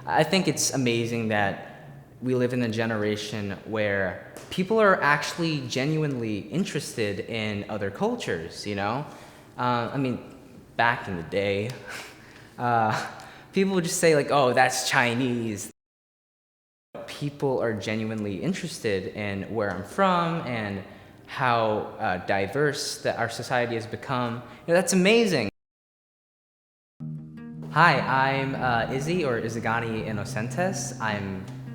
I think it's amazing that we live in a generation where people are actually genuinely interested in other cultures, you know? I mean, back in the day, people would just say like, oh, that's Chinese. People are genuinely interested in where I'm from and how diverse that our society has become. You know, that's amazing. Hi, I'm Izzy, or Izagani Inocentes.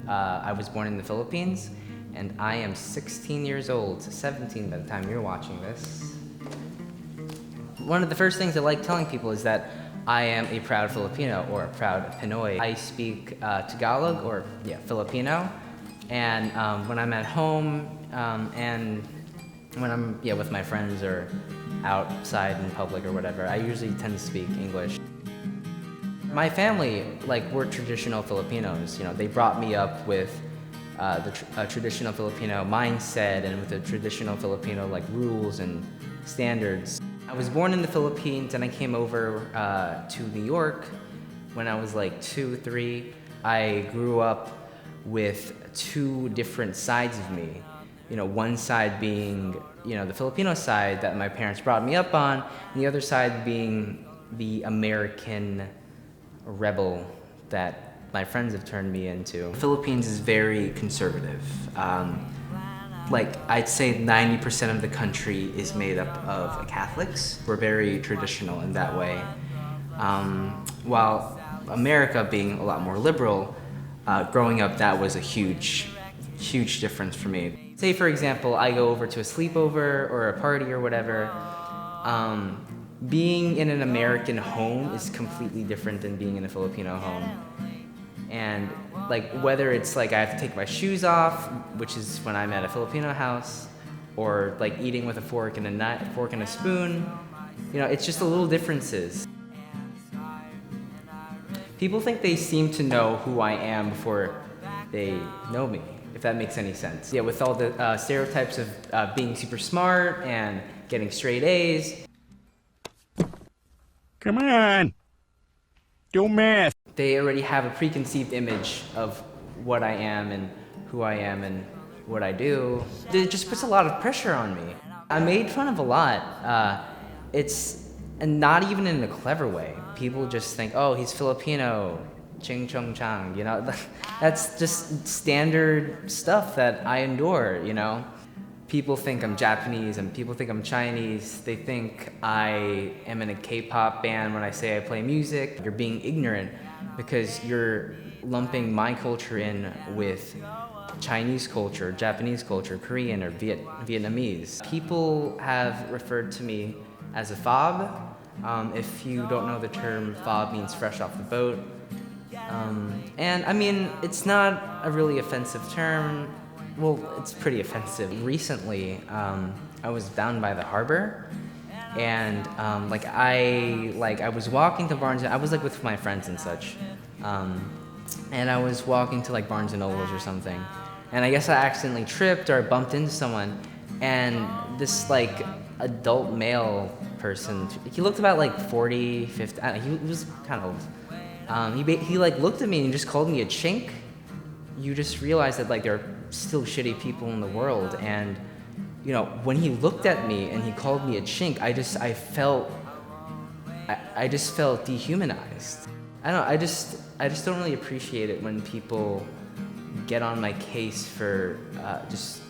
I was born in the Philippines, and I am 16 years old, 17 by the time you're watching this. One of the first things I like telling people is that I am a proud Filipino, or a proud Pinoy. I speak Tagalog, or Filipino, and when I'm at home and when I'm with my friends or outside in public or whatever, I usually tend to speak English. My family, we're traditional Filipinos. You know, they brought me up with the traditional Filipino mindset and with the traditional Filipino rules and standards. I was born in the Philippines and I came over to New York when I was 2, 3. I grew up with two different sides of me. You know, one side being, the Filipino side that my parents brought me up on, and the other side being the American rebel that my friends have turned me into. The Philippines is very conservative. I'd say 90% of the country is made up of Catholics. We're very traditional in that way. While America being a lot more liberal, growing up that was a huge difference for me. Say for example, I go over to a sleepover or a party or whatever. Being in an American home is completely different than being in a Filipino home. And whether it's I have to take my shoes off, which is when I'm at a Filipino house, or eating with a fork and a spoon, it's just the little differences. People think they seem to know who I am before they know me, if that makes any sense. Yeah, with all the stereotypes of being super smart and getting straight A's. Come on, do math. They already have a preconceived image of what I am and who I am and what I do. It just puts a lot of pressure on me. I'm made fun of a lot. And not even in a clever way. People just think, oh, he's Filipino, ching chong chang, that's just standard stuff that I endure, People think I'm Japanese and people think I'm Chinese. They think I am in a K-pop band when I say I play music. You're being ignorant because you're lumping my culture in with Chinese culture, Japanese culture, Korean or Vietnamese. People have referred to me as a fob. If you don't know the term, fob means fresh off the boat. And I mean, it's not a really offensive term. Well, it's pretty offensive. Recently, I was down by the harbor, and I was walking to Barnes. I was with my friends and such, and I was walking to Barnes and Nobles or something, and I guess I accidentally tripped or bumped into someone, and this adult male person. He looked about 40, 50. I don't know, he was kind of old. He looked at me and just called me a chink. You just realize that there are still shitty people in the world, and when he looked at me and he called me a chink, I just felt dehumanized. I don't know, I just don't really appreciate it when people get on my case for just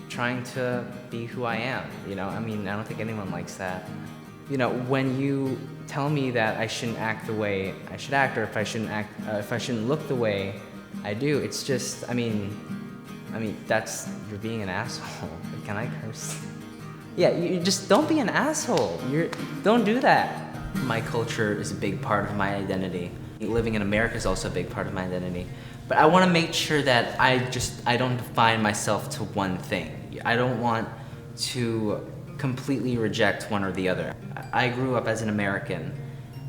trying to be who I am. I mean, I don't think anyone likes that. When you tell me that I shouldn't act the way I should act, or if I shouldn't look the way I do, it's just, I mean, you're being an asshole. Can I curse? Yeah, you just don't be an asshole. Don't do that. My culture is a big part of my identity. Living in America is also a big part of my identity. But I want to make sure that I don't define myself to one thing. I don't want to completely reject one or the other. I grew up as an American,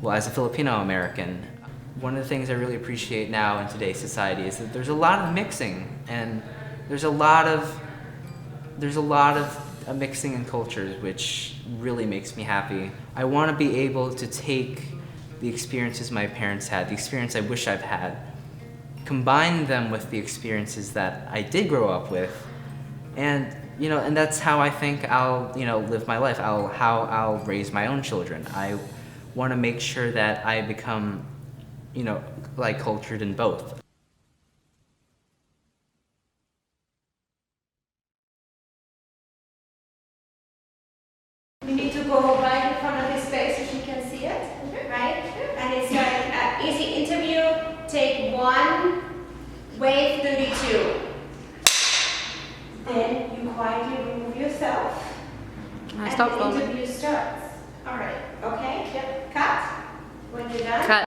as a Filipino American. One of the things I really appreciate now in today's society is that there's a lot of mixing, and there's a lot of mixing in cultures, which really makes me happy. I want to be able to take the experiences my parents had, the experience I wish I've had, combine them with the experiences that I did grow up with, and and that's how I think I'll live my life. How I'll raise my own children. I want to make sure that I become like cultured in both. You need to go right in front of his face so she can see it, right? And it's like easy interview. Take 1, wave 32. Then you quietly remove yourself. Stop and the filming. interview starts. All right. Okay. Yep. Cut. When you're done. Cut.